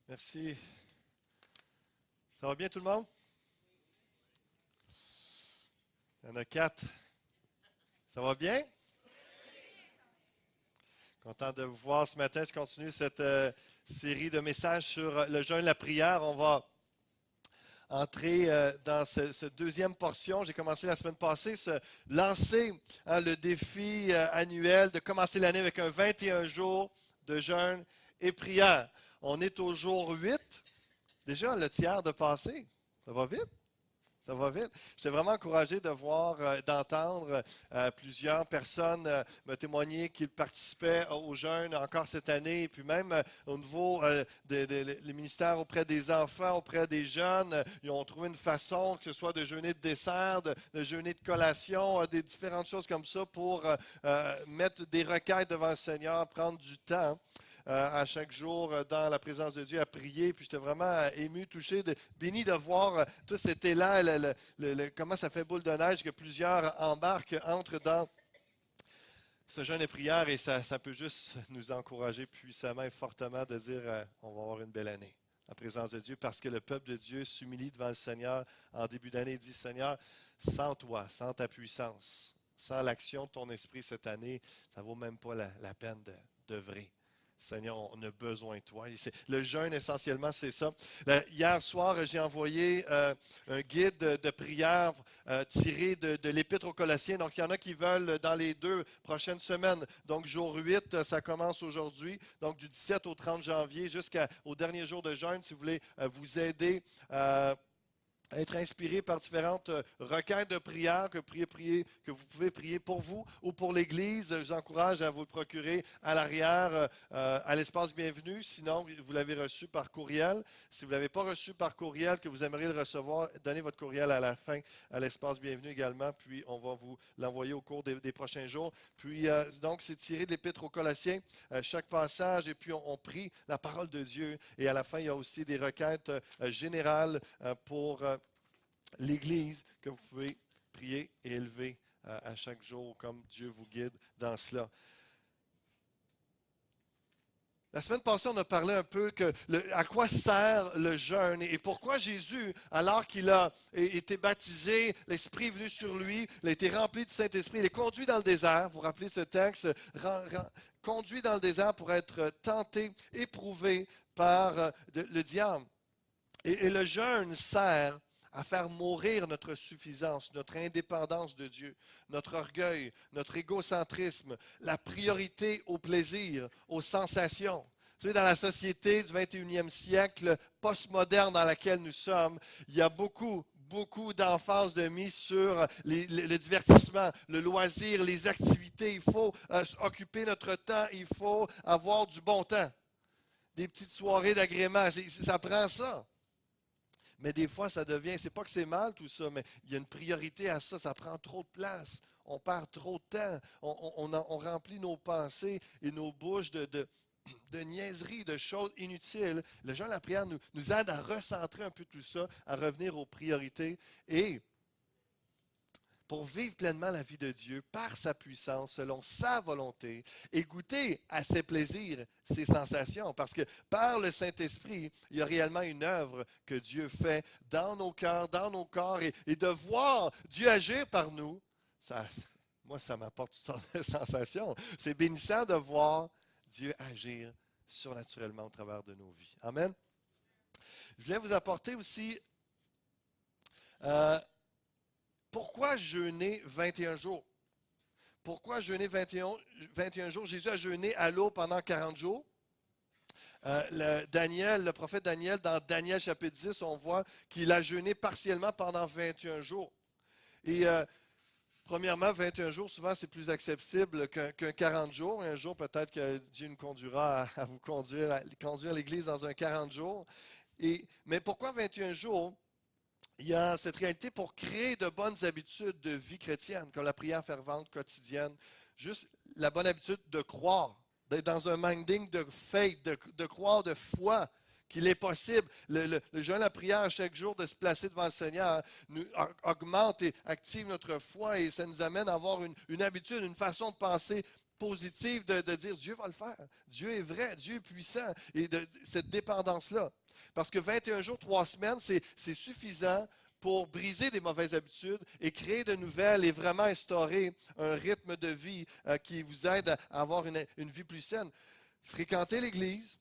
Merci. Ça va bien tout le monde? Il y en a quatre. Ça va bien? Content de vous voir ce matin. Je continue cette série de messages sur le jeûne, la prière. On va entrer dans cette deuxième portion. J'ai commencé la semaine passée, se lancer le défi annuel de commencer l'année avec un 21 jours de jeûne et prière. On est au jour 8. Déjà, le tiers de passé. Ça va vite? Ça va vite. J'étais vraiment encouragé de voir, d'entendre plusieurs personnes me témoigner qu'ils participaient au jeûne encore cette année. Et puis même au niveau des ministères auprès des enfants, auprès des jeunes, ils ont trouvé une façon, que ce soit de jeûner de dessert, de jeûner de collation, des différentes choses comme ça pour mettre des requêtes devant le Seigneur, prendre du temps. À chaque jour dans la présence de Dieu à prier. Puis j'étais vraiment ému, touché, béni de voir tout cet élan, comment ça fait boule de neige que plusieurs embarquent, entrent dans ce jeûne et prière et ça peut juste nous encourager puissamment et fortement de dire on va avoir une belle année en présence de Dieu parce que le peuple de Dieu s'humilie devant le Seigneur en début d'année et dit Seigneur, sans toi, sans ta puissance, sans l'action de ton esprit cette année, ça ne vaut même pas la peine d'œuvrer. Seigneur, on a besoin de toi. Le jeûne, essentiellement, c'est ça. Hier soir, j'ai envoyé un guide de prière tiré de l'Épître aux Colossiens. Donc, il y en a qui veulent dans les 2 prochaines semaines. Donc, jour 8, ça commence aujourd'hui. Donc, du 17 au 30 janvier jusqu'au dernier jour de jeûne, si vous voulez vous aider être inspiré par différentes requêtes de prière que vous pouvez prier pour vous ou pour l'Église. Je vous encourage à vous le procurer à l'arrière, à l'espace bienvenu. Sinon, vous l'avez reçu par courriel. Si vous ne l'avez pas reçu par courriel, que vous aimeriez le recevoir, donnez votre courriel à la fin, à l'espace bienvenu également. Puis, on va vous l'envoyer au cours des prochains jours. Puis, donc, c'est tiré de l'Épître aux Colossiens, chaque passage. Et puis, on prie la parole de Dieu. Et à la fin, il y a aussi des requêtes générales pour l'Église que vous pouvez prier et élever à chaque jour comme Dieu vous guide dans cela. La semaine passée, on a parlé un peu à quoi sert le jeûne et pourquoi Jésus, alors qu'il a été baptisé, l'Esprit est venu sur lui, il a été rempli du Saint-Esprit, il est conduit dans le désert. Vous vous rappelez ce texte, conduit dans le désert pour être tenté, éprouvé par le diable. Et le jeûne sert à faire mourir notre suffisance, notre indépendance de Dieu, notre orgueil, notre égocentrisme, la priorité au plaisir, aux sensations. Vous savez, dans la société du 21e siècle, postmoderne dans laquelle nous sommes, il y a beaucoup d'emphase de mise sur le divertissement, le loisir, les activités. Il faut occuper notre temps, il faut avoir du bon temps. Des petites soirées d'agrément, ça prend ça. Mais des fois, ça devient, c'est pas que c'est mal tout ça, mais il y a une priorité à ça, ça prend trop de place. On perd trop de temps, on remplit nos pensées et nos bouches de niaiseries, de choses inutiles. Le jeûne, la prière nous aide à recentrer un peu tout ça, à revenir aux priorités et pour vivre pleinement la vie de Dieu par sa puissance, selon sa volonté, et goûter à ses plaisirs, ses sensations. Parce que par le Saint-Esprit, il y a réellement une œuvre que Dieu fait dans nos cœurs, dans nos corps, et de voir Dieu agir par nous, moi, ça m'apporte toutes sortes de sensations. C'est bénissant de voir Dieu agir surnaturellement au travers de nos vies. Amen. Je voulais vous apporter aussi pourquoi jeûner 21 jours? Pourquoi jeûner 21 jours? Jésus a jeûné à l'eau pendant 40 jours. Le prophète Daniel, dans Daniel chapitre 10, on voit qu'il a jeûné partiellement pendant 21 jours. Et premièrement, 21 jours, souvent, c'est plus accessible qu'un 40 jours. Un jour, peut-être que Dieu nous conduira à vous conduire l'Église dans un 40 jours. Mais pourquoi 21 jours? Il y a cette réalité pour créer de bonnes habitudes de vie chrétienne, comme la prière fervente quotidienne. Juste la bonne habitude de croire, d'être dans un minding de faith, de croire de foi qu'il est possible. Le jeûne, la prière chaque jour, de se placer devant le Seigneur, nous augmente et active notre foi et ça nous amène à avoir une habitude, une façon de penser positive de dire Dieu va le faire. Dieu est vrai, Dieu est puissant. Et cette dépendance-là. Parce que 21 jours, 3 semaines, c'est suffisant pour briser des mauvaises habitudes et créer de nouvelles et vraiment instaurer un rythme de vie qui vous aide à avoir une vie plus saine. Fréquenter l'Église,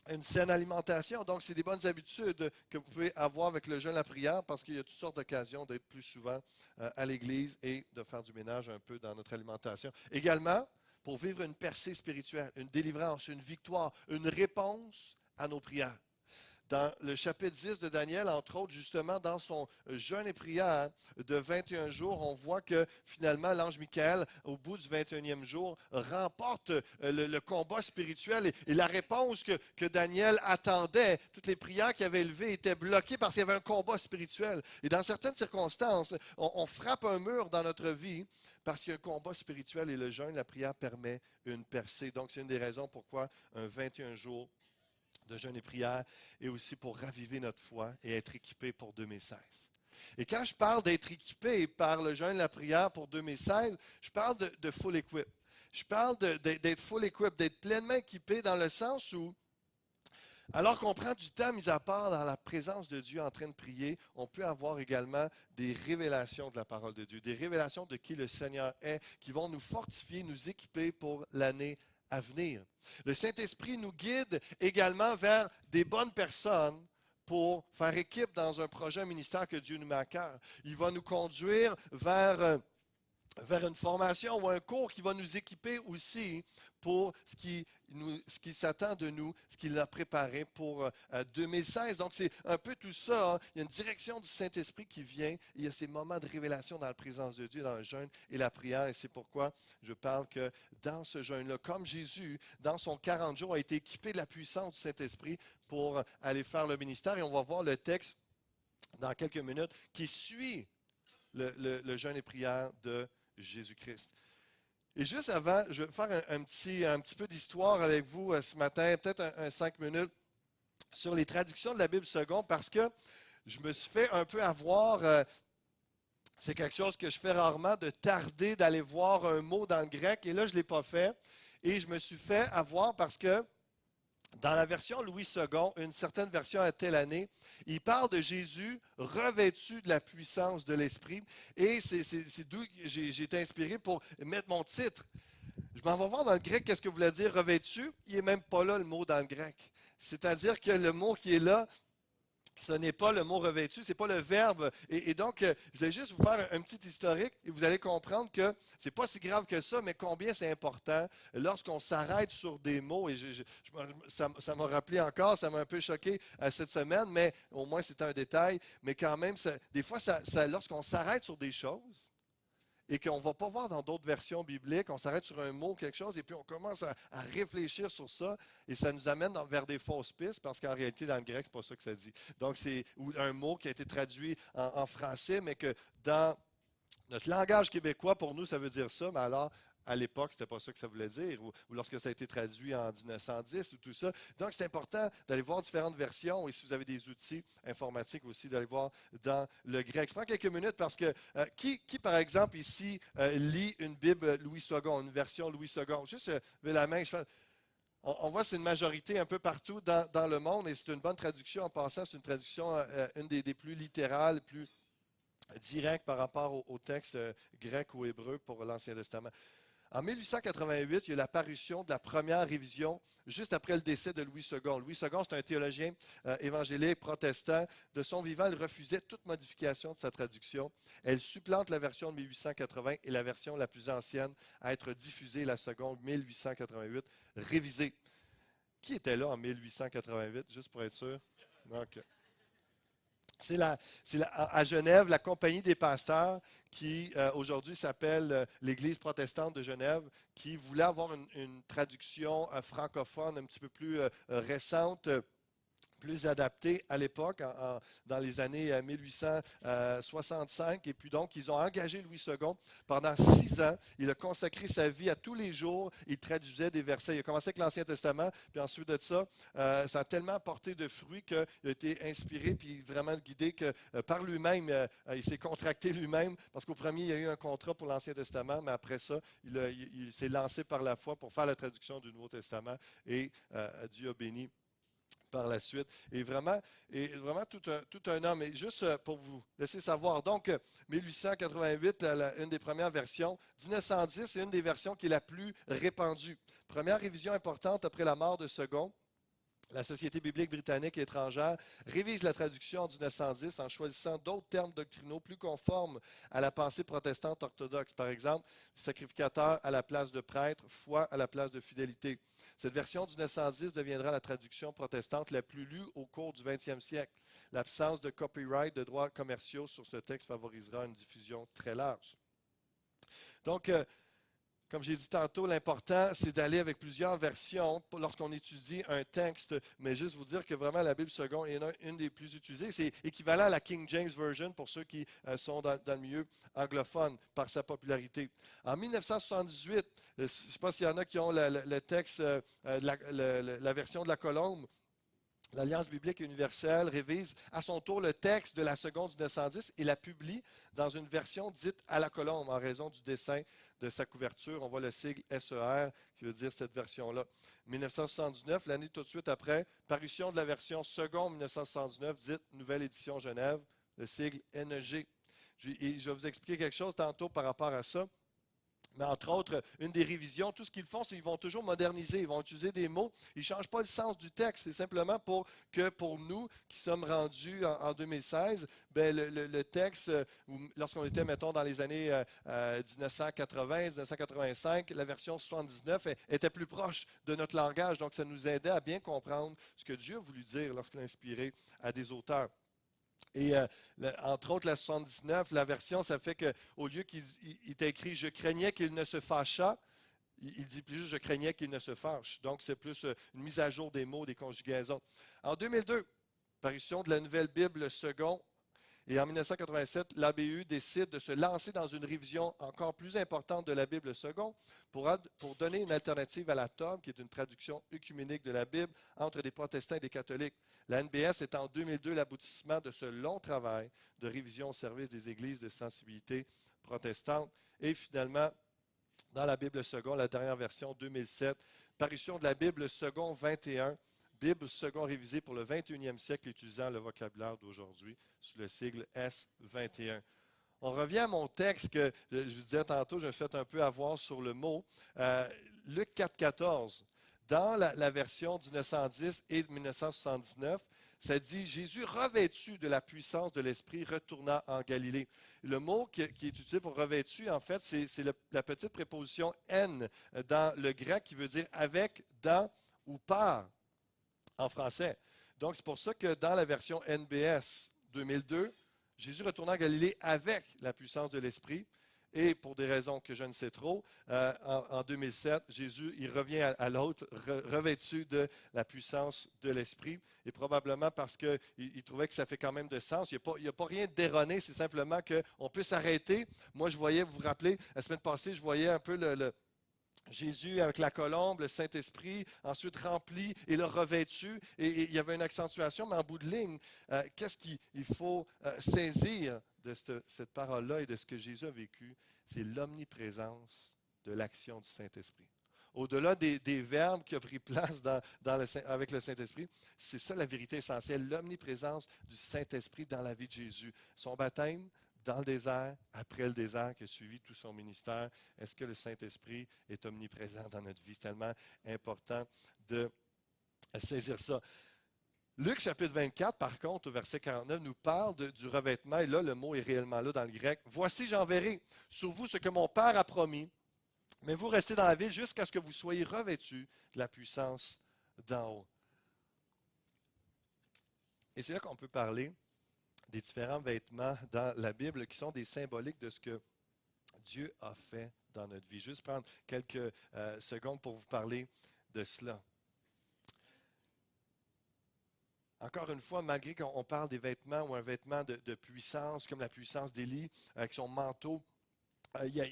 une saine alimentation. Donc, c'est des bonnes habitudes que vous pouvez avoir avec le jeûne, la prière, parce qu'il y a toutes sortes d'occasions d'être plus souvent à l'Église et de faire du ménage un peu dans notre alimentation. Également, pour vivre une percée spirituelle, une délivrance, une victoire, une réponse à nos prières. Dans le chapitre 10 de Daniel, entre autres, justement, dans son jeûne et prière de 21 jours, on voit que finalement, l'ange Michael, au bout du 21e jour, remporte le combat spirituel et la réponse que Daniel attendait. Toutes les prières qu'il avait élevées étaient bloquées parce qu'il y avait un combat spirituel. Et dans certaines circonstances, on frappe un mur dans notre vie parce qu'il y a un combat spirituel et le jeûne, la prière permet une percée. Donc, c'est une des raisons pourquoi un 21 jours de jeûne et prière, et aussi pour raviver notre foi et être équipé pour 2016. Et quand je parle d'être équipé par le jeûne et la prière pour 2016, je parle de full equip. Je parle d'être full equip, d'être pleinement équipé dans le sens où, alors qu'on prend du temps mis à part dans la présence de Dieu en train de prier, on peut avoir également des révélations de la parole de Dieu, des révélations de qui le Seigneur est, qui vont nous fortifier, nous équiper pour l'année à venir. Le Saint-Esprit nous guide également vers des bonnes personnes pour faire équipe dans un projet, un ministère que Dieu nous met à cœur. Il va nous conduire vers une formation ou un cours qui va nous équiper aussi pour ce qui s'attend de nous, ce qu'il a préparé pour 2016. Donc, c'est un peu tout ça. Hein. Il y a une direction du Saint-Esprit qui vient. Il y a ces moments de révélation dans la présence de Dieu, dans le jeûne et la prière. Et c'est pourquoi je parle que dans ce jeûne-là, comme Jésus, dans son 40 jours, a été équipé de la puissance du Saint-Esprit pour aller faire le ministère. Et on va voir le texte dans quelques minutes qui suit le jeûne et prière de Jésus-Christ. Et juste avant, je vais faire un petit peu d'histoire avec vous ce matin, peut-être un 5 minutes, sur les traductions de la Bible seconde, parce que je me suis fait un peu avoir, c'est quelque chose que je fais rarement, de tarder d'aller voir un mot dans le grec, et là, je ne l'ai pas fait, et je me suis fait avoir parce que dans la version Louis II, une certaine version à telle année, il parle de Jésus revêtu de la puissance de l'Esprit. Et c'est d'où j'ai été inspiré pour mettre mon titre. Je m'en vais voir dans le grec qu'est-ce que voulait dire revêtu. Il n'est même pas là le mot dans le grec. C'est-à-dire que le mot qui est là, ce n'est pas le mot revêtu, ce n'est pas le verbe. Et donc, je voulais juste vous faire un petit historique et vous allez comprendre que ce n'est pas si grave que ça, mais combien c'est important lorsqu'on s'arrête sur des mots. Et ça m'a rappelé encore, ça m'a un peu choqué cette semaine, mais au moins c'était un détail. Mais quand même, des fois, lorsqu'on s'arrête sur des choses, et qu'on ne va pas voir dans d'autres versions bibliques, on s'arrête sur un mot, quelque chose, et puis on commence à réfléchir sur ça, et ça nous amène vers des fausses pistes, parce qu'en réalité, dans le grec, ce n'est pas ça que ça dit. Donc, c'est un mot qui a été traduit en français, mais que dans notre langage québécois, pour nous, ça veut dire ça, mais alors, à l'époque, ce n'était pas ça que ça voulait dire, ou lorsque ça a été traduit en 1910 ou tout ça. Donc, c'est important d'aller voir différentes versions et si vous avez des outils informatiques aussi, d'aller voir dans le grec. Je prends quelques minutes parce que qui par exemple, ici, lit une Bible Louis II, une version Louis II? Juste levez la main. On voit que c'est une majorité un peu partout dans le monde et c'est une bonne traduction en passant. C'est une traduction, une des plus littérales, plus directes par rapport au texte grec ou hébreu pour l'Ancien Testament. En 1888, il y a eu la parution de la première révision juste après le décès de Louis II. Louis II, c'est un théologien évangélique protestant. De son vivant, il refusait toute modification de sa traduction. Elle supplante la version de 1880 et la version la plus ancienne à être diffusée, la seconde, 1888, révisée. Qui était là en 1888, juste pour être sûr? Okay. C'est à Genève, la Compagnie des pasteurs qui aujourd'hui s'appelle l'Église protestante de Genève, qui voulait avoir une traduction francophone un petit peu plus récente plus adapté à l'époque, dans les années 1865. Et puis donc, ils ont engagé Louis II pendant 6 ans. Il a consacré sa vie à tous les jours. Il traduisait des versets. Il a commencé avec l'Ancien Testament, puis ensuite de ça, ça a tellement porté de fruits qu'il a été inspiré, puis vraiment guidé que par lui-même, il s'est contracté lui-même, parce qu'au premier, il y a eu un contrat pour l'Ancien Testament, mais après ça, il s'est lancé par la foi pour faire la traduction du Nouveau Testament, et Dieu a béni par la suite. Et vraiment tout un homme. Et juste pour vous laisser savoir, donc 1888, une des premières versions, 1910, c'est une des versions qui est la plus répandue. Première révision importante après la mort de Second. La Société biblique britannique et étrangère révise la traduction en 1910 en choisissant d'autres termes doctrinaux plus conformes à la pensée protestante orthodoxe. Par exemple, sacrificateur à la place de prêtre, foi à la place de fidélité. Cette version du 1910 deviendra la traduction protestante la plus lue au cours du 20e siècle. L'absence de copyright, de droits commerciaux sur ce texte favorisera une diffusion très large. Donc, comme j'ai dit tantôt, l'important, c'est d'aller avec plusieurs versions lorsqu'on étudie un texte, mais juste vous dire que vraiment la Bible seconde est une des plus utilisées. C'est équivalent à la King James Version pour ceux qui sont dans le milieu anglophone par sa popularité. En 1978, je ne sais pas s'il y en a qui ont le texte, la version de la colombe. L'Alliance biblique universelle révise à son tour le texte de la seconde du 1910 et la publie dans une version dite à la colombe en raison du dessin de sa couverture. On voit le sigle SER qui veut dire cette version-là. 1979, l'année tout de suite après, parution de la version seconde 1979, dite Nouvelle édition Genève, le sigle NEG. Et je vais vous expliquer quelque chose tantôt par rapport à ça. Mais entre autres, une des révisions, tout ce qu'ils font, c'est qu'ils vont toujours moderniser, ils vont utiliser des mots, ils ne changent pas le sens du texte. C'est simplement pour que pour nous qui sommes rendus en 2016, ben le texte, lorsqu'on était, mettons, dans les années 1980, 1985, la version 79 était plus proche de notre langage. Donc, ça nous aidait à bien comprendre ce que Dieu a voulu dire lorsqu'il a inspiré à des auteurs. Et entre autres, la 79, la version, ça fait qu'au lieu qu'il est écrit « Je craignais qu'il ne se fâchât », il dit plus juste « Je craignais qu'il ne se fâche ». Donc, c'est plus une mise à jour des mots, des conjugaisons. En 2002, parution de la Nouvelle Bible second. Et en 1987, l'ABU décide de se lancer dans une révision encore plus importante de la Bible second pour donner une alternative à la TOB, qui est une traduction œcuménique de la Bible entre des protestants et des catholiques. La NBS est en 2002 l'aboutissement de ce long travail de révision au service des églises de sensibilité protestante. Et finalement, dans la Bible second, la dernière version 2007, parution de la Bible second 21, Bible second révisée pour le 21e siècle utilisant le vocabulaire d'aujourd'hui sous le sigle S21. On revient à mon texte que je vous disais tantôt, je me fais un peu avoir sur le mot. Luc 4,14. Dans la version du 1910 et de 1979, ça dit « Jésus revêtu de la puissance de l'Esprit retourna en Galilée ». Le mot qui est utilisé pour revêtu, en fait, c'est la petite préposition « en » dans le grec qui veut dire « avec, dans ou par » en français. Donc, c'est pour ça que dans la version NBS 2002, Jésus retourna en Galilée avec la puissance de l'Esprit. Et pour des raisons que je ne sais trop, en 2007, Jésus, il revient à l'autre, revêtu de la puissance de l'Esprit. Et probablement parce qu'il trouvait que ça fait quand même de sens. Il n'y a pas rien d'erroné, c'est simplement qu'on peut s'arrêter. Moi, je voyais, vous vous rappelez, la semaine passée, je voyais un peu Jésus avec la colombe, le Saint-Esprit, ensuite rempli et le revêtu. Et il y avait une accentuation, mais en bout de ligne, qu'est-ce qu'il faut saisir de cette parole-là et de ce que Jésus a vécu? C'est l'omniprésence de l'action du Saint-Esprit. Au-delà des verbes qui ont pris place avec le Saint-Esprit, c'est ça la vérité essentielle, l'omniprésence du Saint-Esprit dans la vie de Jésus. Son baptême, dans le désert, après le désert qui a suivi tout son ministère, est-ce que le Saint-Esprit est omniprésent dans notre vie? C'est tellement important de saisir ça. Luc chapitre 24, par contre, au verset 49, nous parle du revêtement, et là, le mot est réellement là dans le grec. « Voici, j'enverrai sur vous ce que mon Père a promis, mais vous restez dans la ville jusqu'à ce que vous soyez revêtus de la puissance d'en haut. » Et c'est là qu'on peut parler des différents vêtements dans la Bible qui sont des symboliques de ce que Dieu a fait dans notre vie. Juste prendre quelques secondes pour vous parler de cela. Encore une fois, malgré qu'on parle des vêtements ou un vêtement de puissance, comme la puissance d'Élie, avec son manteau,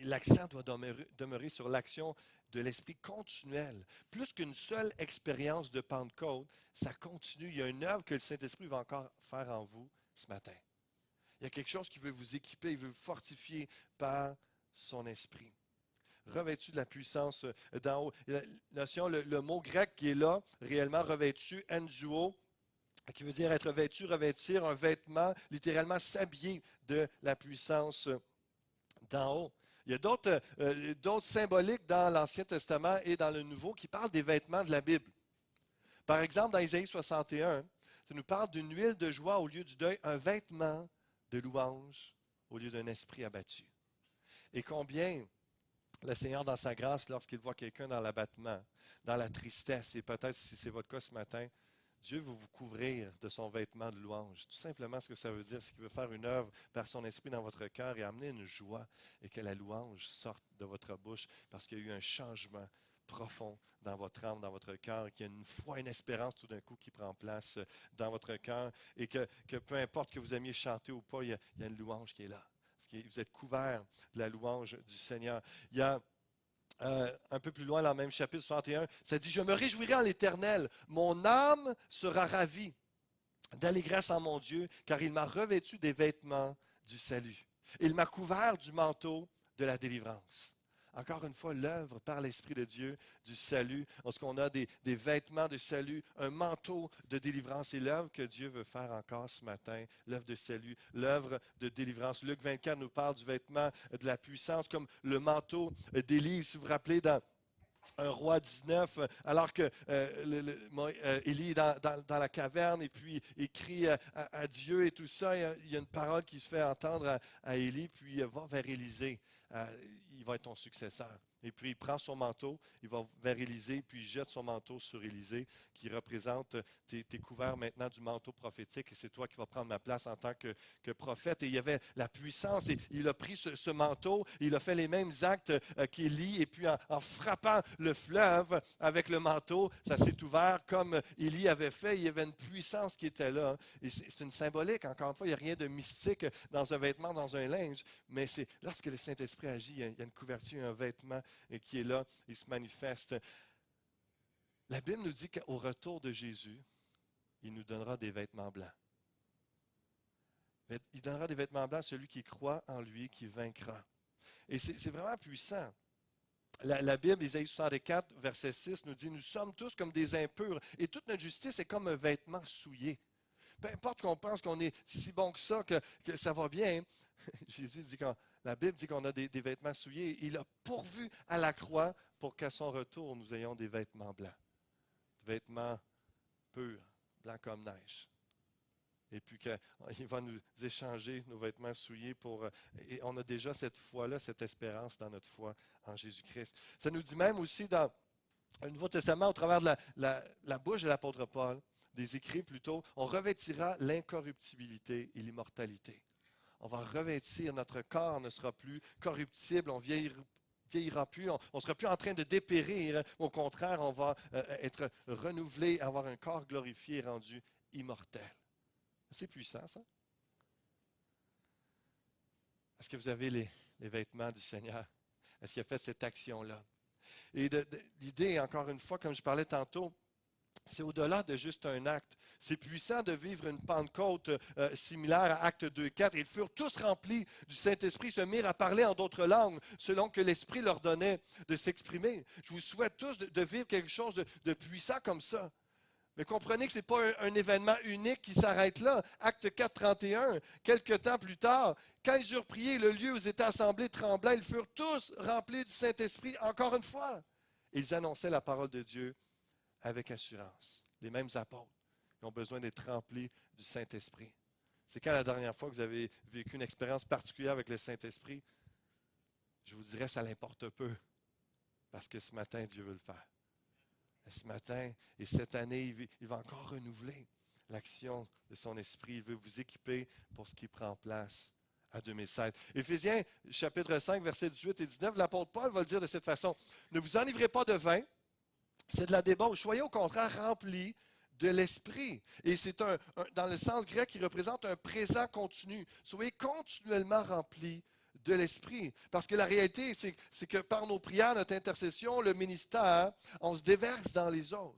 l'accent doit demeurer sur l'action de l'Esprit continuel. Plus qu'une seule expérience de Pentecôte, ça continue. Il y a une œuvre que le Saint-Esprit va encore faire en vous ce matin. Il y a quelque chose qui veut vous équiper, il veut vous fortifier par son Esprit. Revêtu de la puissance d'en haut. La notion, le mot grec qui est là, réellement revêtu, enduo, qui veut dire être vêtu, revêtir un vêtement, littéralement s'habiller de la puissance d'en haut. Il y a d'autres symboliques dans l'Ancien Testament et dans le Nouveau qui parlent des vêtements de la Bible. Par exemple, dans Isaïe 61, ça nous parle d'une huile de joie au lieu du deuil, un vêtement de louange au lieu d'un esprit abattu. Et combien le Seigneur, dans sa grâce, lorsqu'il voit quelqu'un dans l'abattement, dans la tristesse, et peut-être si c'est votre cas ce matin, Dieu veut vous couvrir de son vêtement de louange. Tout simplement, ce que ça veut dire, c'est qu'il veut faire une œuvre par son esprit dans votre cœur et amener une joie et que la louange sorte de votre bouche parce qu'il y a eu un changement profond dans votre âme, dans votre cœur, qu'il y a une foi, une espérance tout d'un coup qui prend place dans votre cœur et que peu importe que vous aimiez chanter ou pas, il y a une louange qui est là. Parce que vous êtes couvert de la louange du Seigneur. Il y a un peu plus loin, dans le même chapitre 61, ça dit « Je me réjouirai en l'Éternel, mon âme sera ravie d'allégresse en mon Dieu, car il m'a revêtu des vêtements du salut. Il m'a couvert du manteau de la délivrance. » Encore une fois, l'œuvre par l'Esprit de Dieu du salut, lorsqu'on a des vêtements de salut, un manteau de délivrance, et l'œuvre que Dieu veut faire encore ce matin, l'œuvre de salut, l'œuvre de délivrance. Luc 24 nous parle du vêtement de la puissance, comme le manteau d'Élie. Si vous vous rappelez, dans 1 Roi 19, alors que Élie est dans la caverne et puis il crie à Dieu et tout ça, il y a une parole qui se fait entendre à Élie, puis va vers Élisée. Il va être ton successeur. Et puis il prend son manteau, il va vers Élisée, puis il jette son manteau sur Élisée, qui représente, t'es couvert maintenant du manteau prophétique, et c'est toi qui vas prendre ma place en tant que prophète. Et il y avait la puissance, et il a pris ce manteau, il a fait les mêmes actes qu'Élie, et puis en frappant le fleuve avec le manteau, ça s'est ouvert comme Élie avait fait, il y avait une puissance qui était là. Et c'est une symbolique, encore une fois, il n'y a rien de mystique dans un vêtement, dans un linge, mais c'est lorsque le Saint-Esprit agit, il y a une couverture, un vêtement qui est là, il se manifeste. La Bible nous dit qu'au retour de Jésus, il nous donnera des vêtements blancs. Il donnera des vêtements blancs à celui qui croit en lui, qui vaincra. Et c'est vraiment puissant. La Bible, Isaïe 64, verset 6, nous dit « Nous sommes tous comme des impurs, et toute notre justice est comme un vêtement souillé. » Peu importe qu'on pense qu'on est si bon que ça ça va bien, Jésus dit la Bible dit qu'on a des vêtements souillés. Il a pourvu à la croix pour qu'à son retour, nous ayons des vêtements blancs. Des vêtements purs, blancs comme neige. Et puis qu'il va nous échanger nos vêtements souillés et on a déjà cette foi-là, cette espérance dans notre foi en Jésus-Christ. Ça nous dit même aussi dans le Nouveau Testament, au travers de la bouche de l'apôtre Paul, des écrits plutôt, on revêtira l'incorruptibilité et l'immortalité. On va revêtir, notre corps ne sera plus corruptible, on vieillira plus, on ne sera plus en train de dépérir. Au contraire, on va être renouvelé, avoir un corps glorifié, rendu immortel. C'est puissant, ça? Est-ce que vous avez les vêtements du Seigneur? Est-ce qu'il a fait cette action-là? Et l'idée, encore une fois, comme je parlais tantôt, c'est au-delà de juste un acte. C'est puissant de vivre une Pentecôte similaire à Acte 2.4. Ils furent tous remplis du Saint-Esprit, se mirent à parler en d'autres langues, selon que l'Esprit leur donnait de s'exprimer. Je vous souhaite tous de vivre quelque chose de puissant comme ça. Mais comprenez que ce n'est pas un événement unique qui s'arrête là. Acte 4, 31, quelque temps plus tard, quand ils eurent prié, le lieu où ils étaient assemblés trembla, ils furent tous remplis du Saint-Esprit, encore une fois. Ils annonçaient la parole de Dieu avec assurance. Les mêmes apôtres, ils ont besoin d'être remplis du Saint-Esprit. C'est quand la dernière fois que vous avez vécu une expérience particulière avec le Saint-Esprit? Je vous dirais, ça l'importe peu, parce que ce matin, Dieu veut le faire. Et ce matin et cette année, il va encore renouveler l'action de son Esprit. Il veut vous équiper pour ce qui prend place à 2016. Éphésiens, chapitre 5, versets 18 et 19, l'apôtre Paul va le dire de cette façon. « Ne vous enivrez pas de vin, c'est de la débauche. Soyez au contraire remplis de l'Esprit. Et c'est dans le sens grec qui représente un présent continu. Soyez continuellement remplis de l'Esprit. Parce que la réalité, c'est que par nos prières, notre intercession, le ministère, on se déverse dans les autres.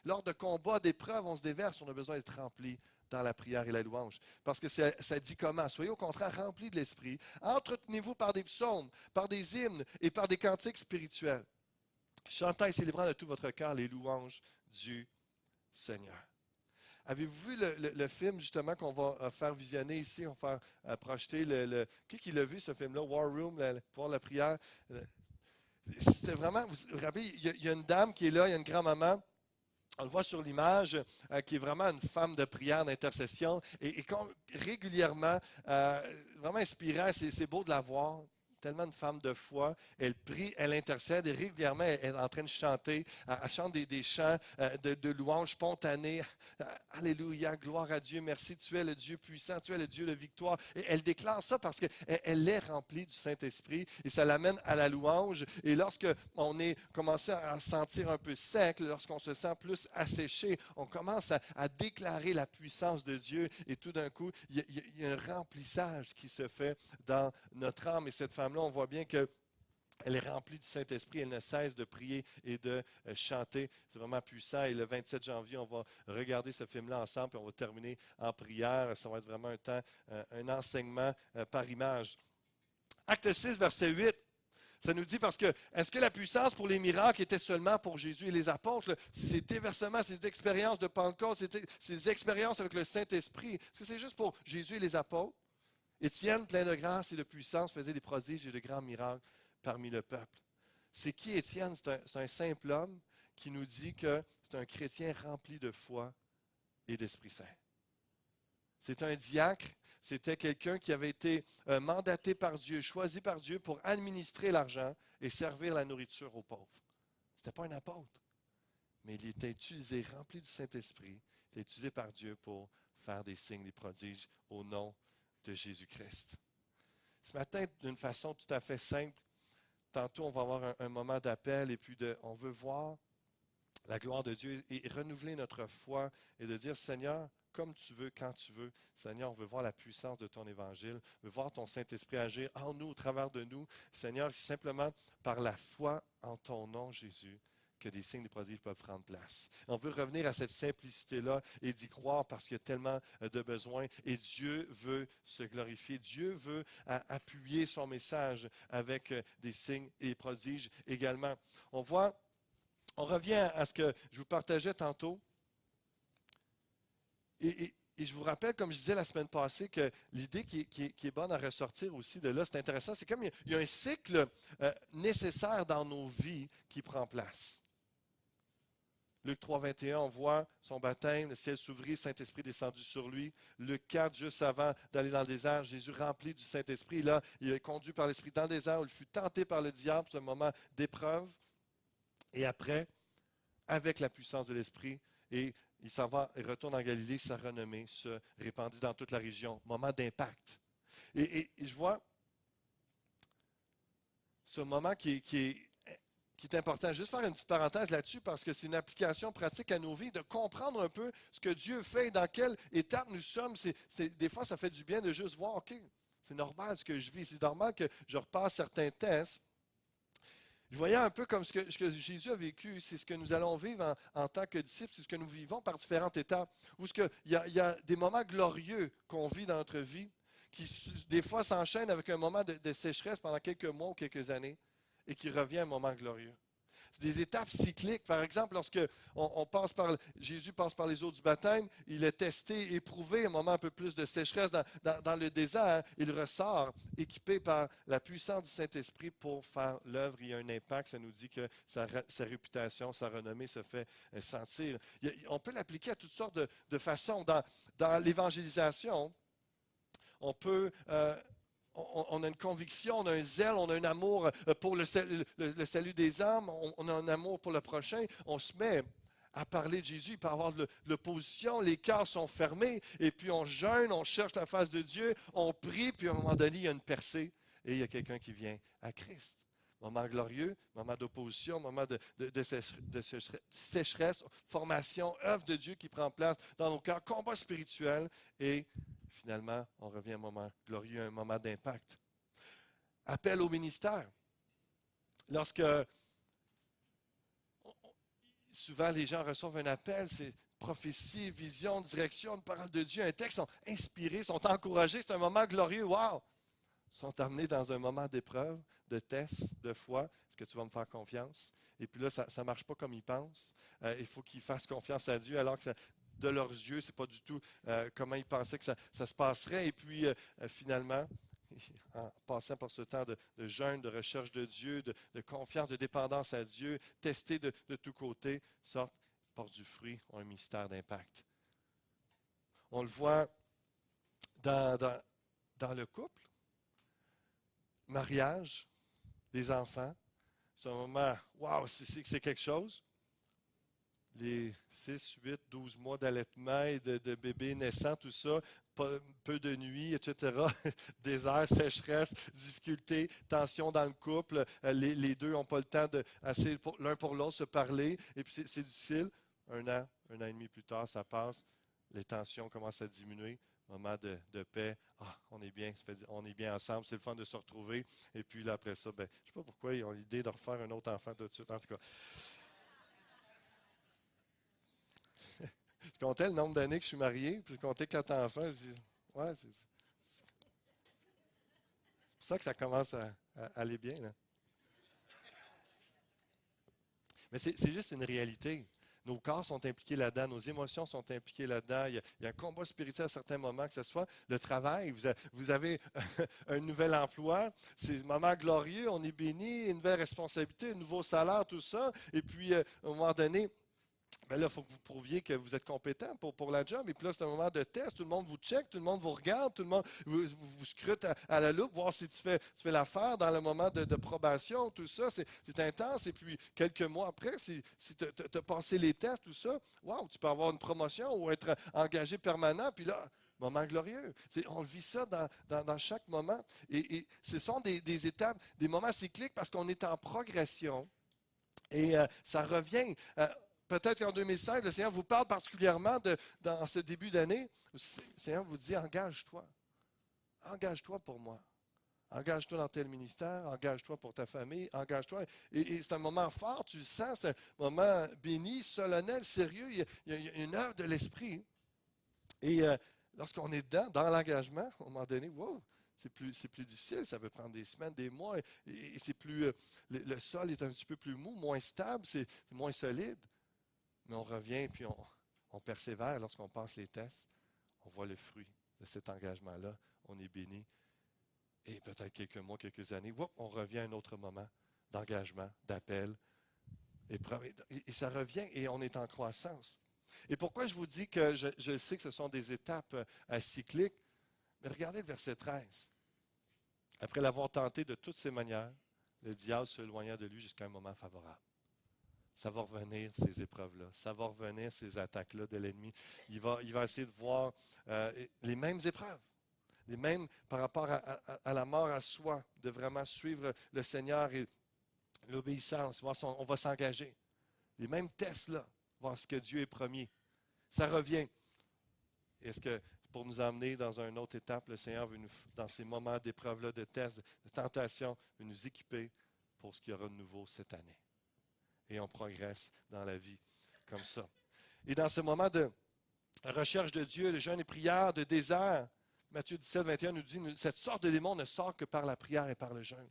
Lors de combats, d'épreuves, on se déverse, on a besoin d'être rempli dans la prière et la louange. Parce que ça dit comment? Soyez au contraire remplis de l'Esprit. Entretenez-vous par des psaumes, par des hymnes et par des cantiques spirituels. Chantant et célébrant de tout votre cœur les louanges du Seigneur. Avez-vous vu le film justement qu'on va faire visionner ici? On va faire projeter qui l'a vu ce film-là? War Room, pour la prière. C'était vraiment, vous vous rappelez, il y a une dame qui est là, il y a une grand-maman. On le voit sur l'image, qui est vraiment une femme de prière, d'intercession, et régulièrement, vraiment inspirant, c'est beau de la voir. Tellement de femmes de foi. Elle prie, elle intercède et régulièrement, elle est en train de chanter. Elle chante des chants de louange spontanés. Alléluia, gloire à Dieu, merci, tu es le Dieu puissant, tu es le Dieu de victoire. Et elle déclare ça parce qu'elle est remplie du Saint-Esprit et ça l'amène à la louange. Et lorsqu'on est commencé à se sentir un peu sec, lorsqu'on se sent plus asséché, on commence à déclarer la puissance de Dieu et tout d'un coup, il y a un remplissage qui se fait dans notre âme. Et cette femme-là, on voit bien qu'elle est remplie du Saint-Esprit, elle ne cesse de prier et de chanter. C'est vraiment puissant. Et le 27 janvier, on va regarder ce film-là ensemble et on va terminer en prière. Ça va être vraiment un temps, un enseignement par image. Acte 6, verset 8. Ça nous dit parce que, est-ce que la puissance pour les miracles était seulement pour Jésus et les apôtres? Ces déversements, ces expériences de Pentecôte, ces expériences avec le Saint-Esprit, est-ce que c'est juste pour Jésus et les apôtres? Étienne, plein de grâce et de puissance, faisait des prodiges et de grands miracles parmi le peuple. C'est qui Étienne? C'est un simple homme qui nous dit que c'est un chrétien rempli de foi et d'Esprit Saint. C'est un diacre, c'était quelqu'un qui avait été mandaté par Dieu, choisi par Dieu pour administrer l'argent et servir la nourriture aux pauvres. Ce n'était pas un apôtre, mais il était utilisé, rempli du Saint-Esprit, il était utilisé par Dieu pour faire des signes, des prodiges au nom de Jésus-Christ. Ce matin, d'une façon tout à fait simple, tantôt on va avoir un moment d'appel et puis on veut voir la gloire de Dieu et renouveler notre foi et de dire, Seigneur, comme tu veux, quand tu veux. Seigneur, on veut voir la puissance de ton évangile, on veut voir ton Saint-Esprit agir en nous, au travers de nous. Seigneur, c'est simplement par la foi en ton nom, Jésus, que des signes de prodiges peuvent prendre place. On veut revenir à cette simplicité-là et d'y croire parce qu'il y a tellement de besoins. Et Dieu veut se glorifier. Dieu veut appuyer son message avec des signes et des prodiges également. On revient à ce que je vous partageais tantôt. Et je vous rappelle, comme je disais la semaine passée, que l'idée qui est bonne à ressortir aussi de là, c'est intéressant, c'est comme il y a un cycle nécessaire dans nos vies qui prend place. Luc 3, 21, on voit son baptême, le ciel s'ouvrit, le Saint-Esprit descendu sur lui. Luc 4, juste avant d'aller dans le désert, Jésus rempli du Saint-Esprit. Là, il est conduit par l'Esprit dans le désert où il fut tenté par le diable, ce moment d'épreuve. Et après, avec la puissance de l'Esprit, et il s'en va et retourne en Galilée, sa renommée se répandit dans toute la région. Moment d'impact. Et je vois ce moment qui est important. Juste faire une petite parenthèse là-dessus parce que c'est une application pratique à nos vies, de comprendre un peu ce que Dieu fait et dans quelle étape nous sommes. Des fois, ça fait du bien de juste voir, OK, c'est normal ce que je vis, c'est normal que je repasse certains tests. Je voyais un peu comme ce que Jésus a vécu, c'est ce que nous allons vivre en tant que disciples, c'est ce que nous vivons par différentes étapes, où il y a des moments glorieux qu'on vit dans notre vie, qui des fois s'enchaînent avec un moment de sécheresse pendant quelques mois ou quelques années, et qui revient un moment glorieux. C'est des étapes cycliques. Par exemple, lorsque Jésus passe par les eaux du baptême, il est testé, éprouvé, un moment un peu plus de sécheresse dans le désert. Il ressort équipé par la puissance du Saint-Esprit pour faire l'œuvre. Il y a un impact. Ça nous dit que sa réputation, sa renommée se fait sentir. On peut l'appliquer à toutes sortes de façons. Dans l'évangélisation, on peut... on a une conviction, on a un zèle, on a un amour pour le salut des âmes, on a un amour pour le prochain. On se met à parler de Jésus, il peut y avoir de l'opposition, les cœurs sont fermés, et puis on jeûne, on cherche la face de Dieu, on prie, puis à un moment donné, il y a une percée, et il y a quelqu'un qui vient à Christ. Moment glorieux, moment d'opposition, moment de sécheresse, formation, œuvre de Dieu qui prend place dans nos cœurs, combat spirituel. Et finalement, on revient à un moment glorieux, un moment d'impact. Appel au ministère. Lorsque souvent les gens reçoivent un appel, c'est prophétie, vision, direction, une parole de Dieu, un texte, sont inspirés, sont encouragés, c'est un moment glorieux, wow! Sont amenés dans un moment d'épreuve, de test, de foi. Est-ce que tu vas me faire confiance? Et puis là, ça ne marche pas comme ils pensent. Il faut qu'ils fassent confiance à Dieu, alors que de leurs yeux, ce n'est pas du tout comment ils pensaient que ça se passerait. Et puis, finalement, en passant par ce temps de jeûne, de recherche de Dieu, de confiance, de dépendance à Dieu, testés de tous côtés, sortent, portent du fruit, ont un mystère d'impact. On le voit dans le couple. Mariage, les enfants, c'est un moment, wow, c'est quelque chose. Les 6, 8, 12 mois d'allaitement et de bébés naissants, tout ça, peu de nuit, etc. Désert, sécheresse, difficultés, tension dans le couple. Les deux n'ont pas le temps de assez l'un pour l'autre se parler. Et puis c'est difficile. Un an et demi plus tard, ça passe. Les tensions commencent à diminuer. Moment de paix. Ah, on est bien, on est bien ensemble, c'est le fun de se retrouver. Et puis là, après ça, je ne sais pas pourquoi ils ont l'idée de refaire un autre enfant tout de suite. En tout cas, je comptais le nombre d'années que je suis marié, puis je comptais 4 enfants. Je dis, ouais, c'est pour ça que ça commence à aller bien. Là. Mais c'est juste une réalité. Nos corps sont impliqués là-dedans, nos émotions sont impliquées là-dedans. Il y a un combat spirituel à certains moments, que ce soit le travail. Vous avez un nouvel emploi, c'est un moment glorieux, on est béni, une nouvelle responsabilité, un nouveau salaire, tout ça. Et puis, à un moment donné, là, il faut que vous prouviez que vous êtes compétent pour la job. Et puis là, c'est un moment de test. Tout le monde vous check, tout le monde vous regarde, tout le monde vous scrute à la loupe, voir si tu fais l'affaire dans le moment de probation, tout ça. C'est intense. Et puis, quelques mois après, si tu as passé les tests, tout ça, wow, tu peux avoir une promotion ou être engagé permanent. Puis là, moment glorieux. On vit ça dans chaque moment. Et ce sont des étapes, des moments cycliques parce qu'on est en progression. Et ça revient. Peut-être qu'en 2016, le Seigneur vous parle particulièrement dans ce début d'année. Le Seigneur vous dit, engage-toi. Engage-toi pour moi. Engage-toi dans tel ministère, engage-toi pour ta famille, engage-toi. Et c'est un moment fort, tu le sens, c'est un moment béni, solennel, sérieux. Il y a une œuvre de l'Esprit. Et lorsqu'on est dans l'engagement, à un moment donné, wow, c'est plus difficile, ça peut prendre des semaines, des mois, et c'est plus, le sol est un petit peu plus mou, moins stable, c'est moins solide. Mais on revient et puis on persévère lorsqu'on passe les tests. On voit le fruit de cet engagement-là. On est béni. Et peut-être quelques mois, quelques années, on revient à un autre moment d'engagement, d'appel. Et ça revient et on est en croissance. Et pourquoi je vous dis que je sais que ce sont des étapes cycliques? Mais regardez le verset 13. Après l'avoir tenté de toutes ses manières, le diable s'éloigna de lui jusqu'à un moment favorable. Ça va revenir, ces épreuves-là. Ça va revenir, ces attaques-là de l'ennemi. Il va essayer de voir les mêmes épreuves, les mêmes par rapport à la mort à soi, de vraiment suivre le Seigneur et l'obéissance. On va s'engager. Les mêmes tests-là, voir ce que Dieu est premier. Ça revient. Est-ce que pour nous emmener dans une autre étape, le Seigneur veut dans ces moments d'épreuve-là, de tests, de tentation, veut nous équiper pour ce qu'il y aura de nouveau cette année. Et on progresse dans la vie comme ça. Et dans ce moment de recherche de Dieu, de jeûne et prière, de désert, Matthieu 17, 21 nous dit, cette sorte de démon ne sort que par la prière et par le jeûne.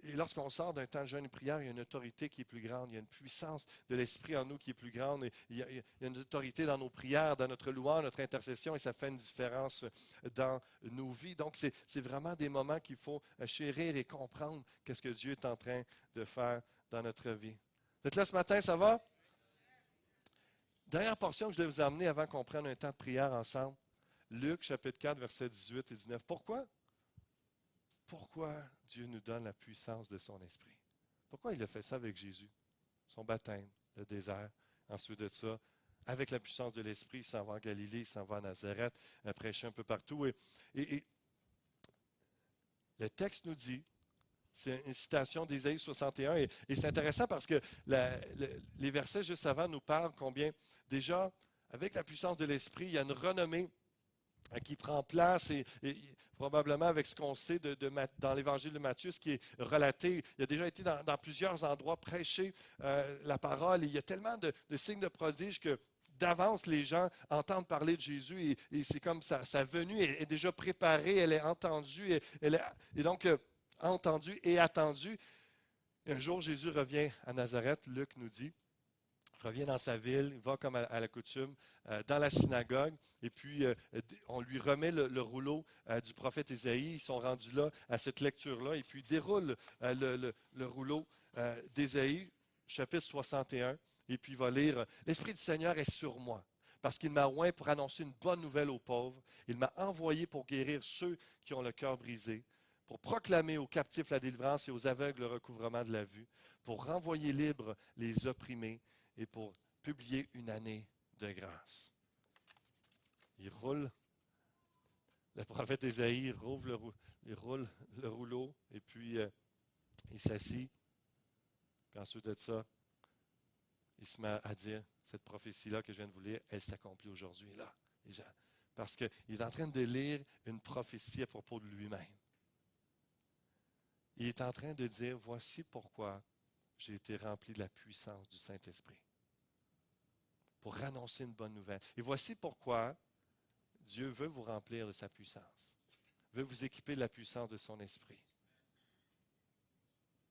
Et lorsqu'on sort d'un temps de jeûne et prière, il y a une autorité qui est plus grande, il y a une puissance de l'Esprit en nous qui est plus grande, et il y a une autorité dans nos prières, dans notre louange, notre intercession, et ça fait une différence dans nos vies. Donc, c'est vraiment des moments qu'il faut chérir et comprendre qu'est-ce que Dieu est en train de faire dans notre vie. Vous êtes là ce matin, ça va? Dernière portion que je vais vous amener avant qu'on prenne un temps de prière ensemble. Luc, chapitre 4, versets 18 et 19. Pourquoi? Pourquoi Dieu nous donne la puissance de son esprit? Pourquoi il a fait ça avec Jésus? Son baptême, le désert. Ensuite de ça, avec la puissance de l'esprit, il s'en va en Galilée, il s'en va à Nazareth, prêcher un peu partout. Et le texte nous dit, C'est une citation d'Ésaïe 61 et c'est intéressant parce que les versets juste avant nous parlent combien déjà, avec la puissance de l'Esprit, il y a une renommée qui prend place et probablement avec ce qu'on sait dans l'Évangile de Matthieu, ce qui est relaté. Il a déjà été dans plusieurs endroits prêcher la parole et il y a tellement de signes de prodiges que d'avance, les gens entendent parler de Jésus et c'est comme sa venue est déjà préparée, elle est entendue, et donc entendue et attendue. Et un jour, Jésus revient à Nazareth, Luc nous dit, revient dans sa ville, il va comme à la coutume dans la synagogue, et puis on lui remet le rouleau du prophète Ésaïe. Ils sont rendus là à cette lecture-là, et puis il déroule le rouleau d'Ésaïe, chapitre 61, et puis il va lire « L'Esprit du Seigneur est sur moi, parce qu'il m'a oint pour annoncer une bonne nouvelle aux pauvres. Il m'a envoyé pour guérir ceux qui ont le cœur brisé, pour proclamer aux captifs la délivrance et aux aveugles le recouvrement de la vue, pour renvoyer libres les opprimés, et pour publier une année de grâce. » Il roule, le prophète Ésaïe il roule le rouleau et puis il s'assit. Puis ensuite de ça, il se met à dire, cette prophétie-là que je viens de vous lire, elle s'accomplit aujourd'hui, là. Parce qu'il est en train de lire une prophétie à propos de lui-même. Il est en train de dire, voici pourquoi j'ai été rempli de la puissance du Saint-Esprit. Pour annoncer une bonne nouvelle. Et voici pourquoi Dieu veut vous remplir de sa puissance. Il veut vous équiper de la puissance de son esprit.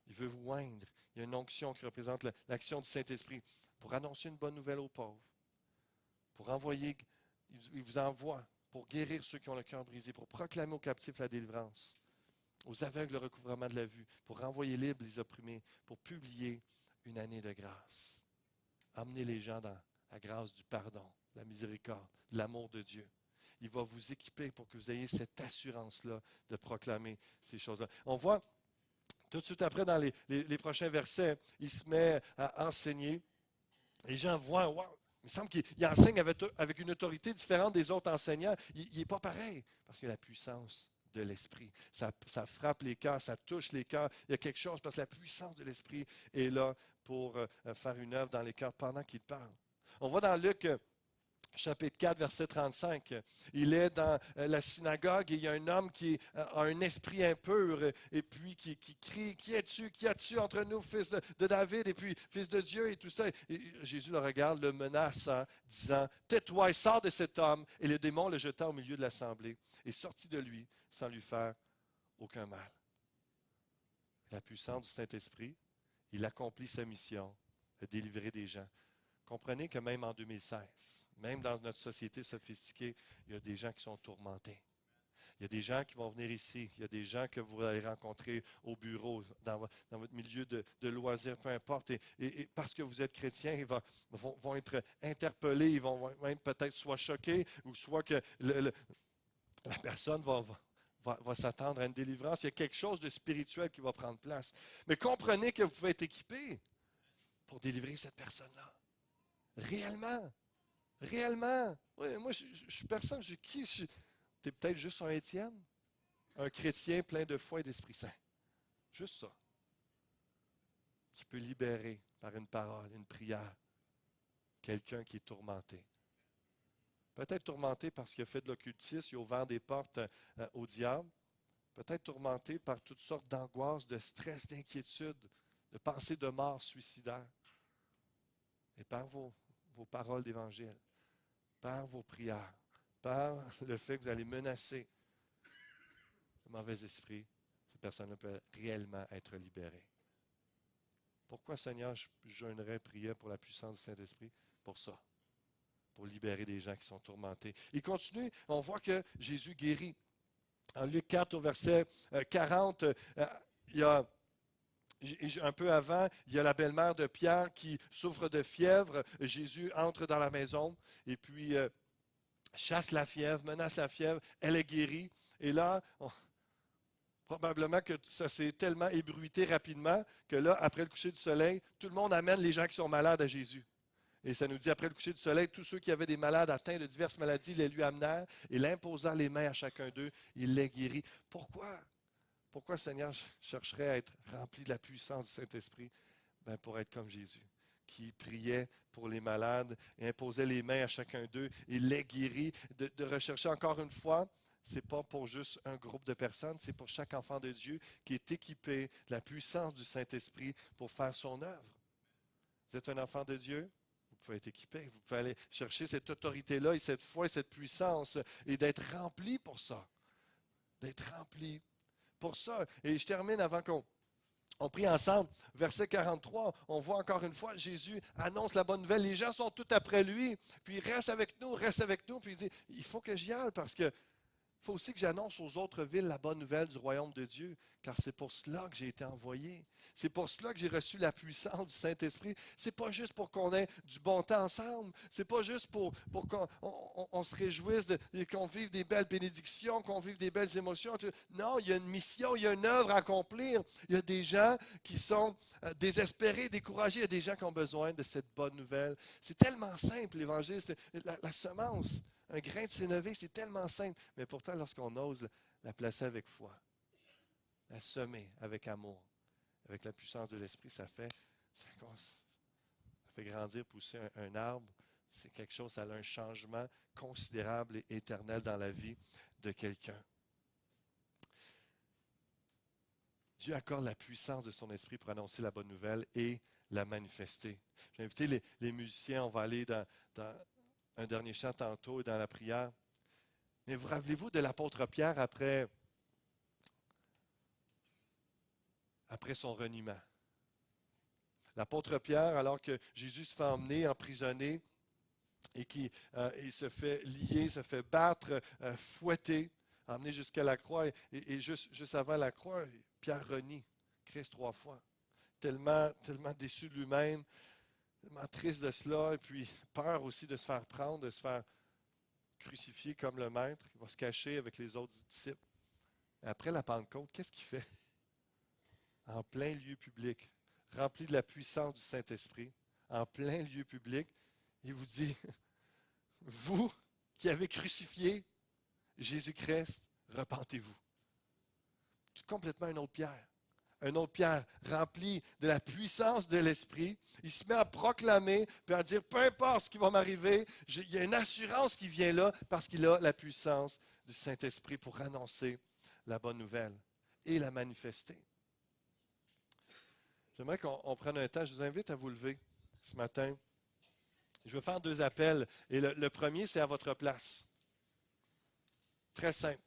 Il veut vous oindre. Il y a une onction qui représente l'action du Saint-Esprit pour annoncer une bonne nouvelle aux pauvres. Pour envoyer, il vous envoie pour guérir ceux qui ont le cœur brisé, pour proclamer aux captifs la délivrance, aux aveugles le recouvrement de la vue, pour renvoyer libres les opprimés, pour publier une année de grâce. Emmenez les gens dans la grâce du pardon, de la miséricorde, de l'amour de Dieu. Il va vous équiper pour que vous ayez cette assurance-là de proclamer ces choses-là. On voit tout de suite après, dans les prochains versets, il se met à enseigner. Les gens voient, wow, il me semble qu'il enseigne avec une autorité différente des autres enseignants. Il n'est pas pareil, parce qu'il y a la puissance de l'Esprit. Ça frappe les cœurs, ça touche les cœurs. Il y a quelque chose, parce que la puissance de l'Esprit est là pour faire une œuvre dans les cœurs pendant qu'il parle. On voit dans Luc chapitre 4, verset 35. Il est dans la synagogue et il y a un homme qui a un esprit impur et puis qui crie, « Qui es-tu? Qui as-tu entre nous, fils de David? » Et puis, « Fils de Dieu » et tout ça. Et Jésus le regarde, le menace en disant, « Tais-toi et sors de cet homme. » Et le démon le jeta au milieu de l'assemblée et sortit de lui sans lui faire aucun mal. La puissance du Saint-Esprit, il accomplit sa mission de délivrer des gens. Comprenez que même en 2016, même dans notre société sophistiquée, il y a des gens qui sont tourmentés. Il y a des gens qui vont venir ici. Il y a des gens que vous allez rencontrer au bureau, dans votre milieu de loisirs, peu importe. Et parce que vous êtes chrétien, ils vont être interpellés, ils vont même peut-être soit choqués ou soit que la personne va s'attendre à une délivrance. Il y a quelque chose de spirituel qui va prendre place. Mais comprenez que vous pouvez être équipé pour délivrer cette personne-là. Réellement. Réellement. Oui, moi, je suis personne. Je suis qui? Tu es peut-être juste un Étienne, un chrétien plein de foi et d'Esprit Saint. Juste ça. Qui peut libérer par une parole, une prière, quelqu'un qui est tourmenté. Peut-être tourmenté parce qu'il a fait de l'occultisme, il a ouvert des portes au diable. Peut-être tourmenté par toutes sortes d'angoisses, de stress, d'inquiétude, de pensées de mort suicidaire. Et par vos paroles d'Évangile, par vos prières, par le fait que vous allez menacer le mauvais esprit, cette personne peut réellement être libérée. Pourquoi, Seigneur, je jeûnerais, prier pour la puissance du Saint-Esprit? Pour ça, pour libérer des gens qui sont tourmentés. Il continue, on voit que Jésus guérit. En Luc 4, au verset 40, il y a un peu avant, il y a la belle-mère de Pierre qui souffre de fièvre. Jésus entre dans la maison et puis chasse la fièvre, menace la fièvre. Elle est guérie. Et là, probablement que ça s'est tellement ébruité rapidement que là, après le coucher du soleil, tout le monde amène les gens qui sont malades à Jésus. Et ça nous dit, après le coucher du soleil, tous ceux qui avaient des malades atteints de diverses maladies les lui amenèrent et l'imposa les mains à chacun d'eux. Il les guérit. Pourquoi? Pourquoi, Seigneur, je chercherais à être rempli de la puissance du Saint-Esprit? Ben, pour être comme Jésus, qui priait pour les malades et imposait les mains à chacun d'eux et les guérit. De rechercher encore une fois, ce n'est pas pour juste un groupe de personnes, c'est pour chaque enfant de Dieu qui est équipé de la puissance du Saint-Esprit pour faire son œuvre. Vous êtes un enfant de Dieu? Vous pouvez être équipé, vous pouvez aller chercher cette autorité-là et cette foi et cette puissance et d'être rempli pour ça. D'être rempli pour ça. Et je termine avant qu'on prie ensemble. Verset 43, on voit encore une fois, Jésus annonce la bonne nouvelle. Les gens sont tout après lui, puis il reste avec nous, puis il dit, il faut que j'y aille parce que il faut aussi que j'annonce aux autres villes la bonne nouvelle du royaume de Dieu, car c'est pour cela que j'ai été envoyé. C'est pour cela que j'ai reçu la puissance du Saint-Esprit. C'est pas juste pour qu'on ait du bon temps ensemble. C'est pas juste pour qu'on se réjouisse, qu'on vive des belles bénédictions, qu'on vive des belles émotions. Non, il y a une mission, il y a une œuvre à accomplir. Il y a des gens qui sont désespérés, découragés. Il y a des gens qui ont besoin de cette bonne nouvelle. C'est tellement simple, l'Évangile. La semence. Un grain de sénévé, c'est tellement simple. Mais pourtant, lorsqu'on ose la placer avec foi, la semer avec amour, avec la puissance de l'Esprit, ça fait grandir, pousser un arbre. C'est quelque chose, ça a un changement considérable et éternel dans la vie de quelqu'un. Dieu accorde la puissance de son esprit pour annoncer la bonne nouvelle et la manifester. J'ai invité les musiciens, on va aller dans un dernier chant tantôt et dans la prière. Mais vous rappelez-vous de l'apôtre Pierre après son reniement? L'apôtre Pierre, alors que Jésus se fait emmener, emprisonner, et qu'il se fait lier, se fait battre, fouetter, emmener jusqu'à la croix, et juste avant la croix, Pierre renie Christ 3 fois. Tellement déçu de lui-même, tellement triste de cela, et puis peur aussi de se faire prendre, de se faire crucifié comme le maître. Il va se cacher avec les autres disciples. Après la Pentecôte, qu'est-ce qu'il fait? En plein lieu public, rempli de la puissance du Saint-Esprit, en plein lieu public, il vous dit, vous qui avez crucifié Jésus-Christ, repentez-vous. Tout complètement une autre Pierre. Un autre Pierre rempli de la puissance de l'Esprit. Il se met à proclamer, puis à dire, peu importe ce qui va m'arriver, il y a une assurance qui vient là parce qu'il a la puissance du Saint-Esprit pour annoncer la bonne nouvelle et la manifester. J'aimerais qu'on prenne un temps. Je vous invite à vous lever ce matin. Je vais faire 2 appels. Et le premier, c'est à votre place. Très simple.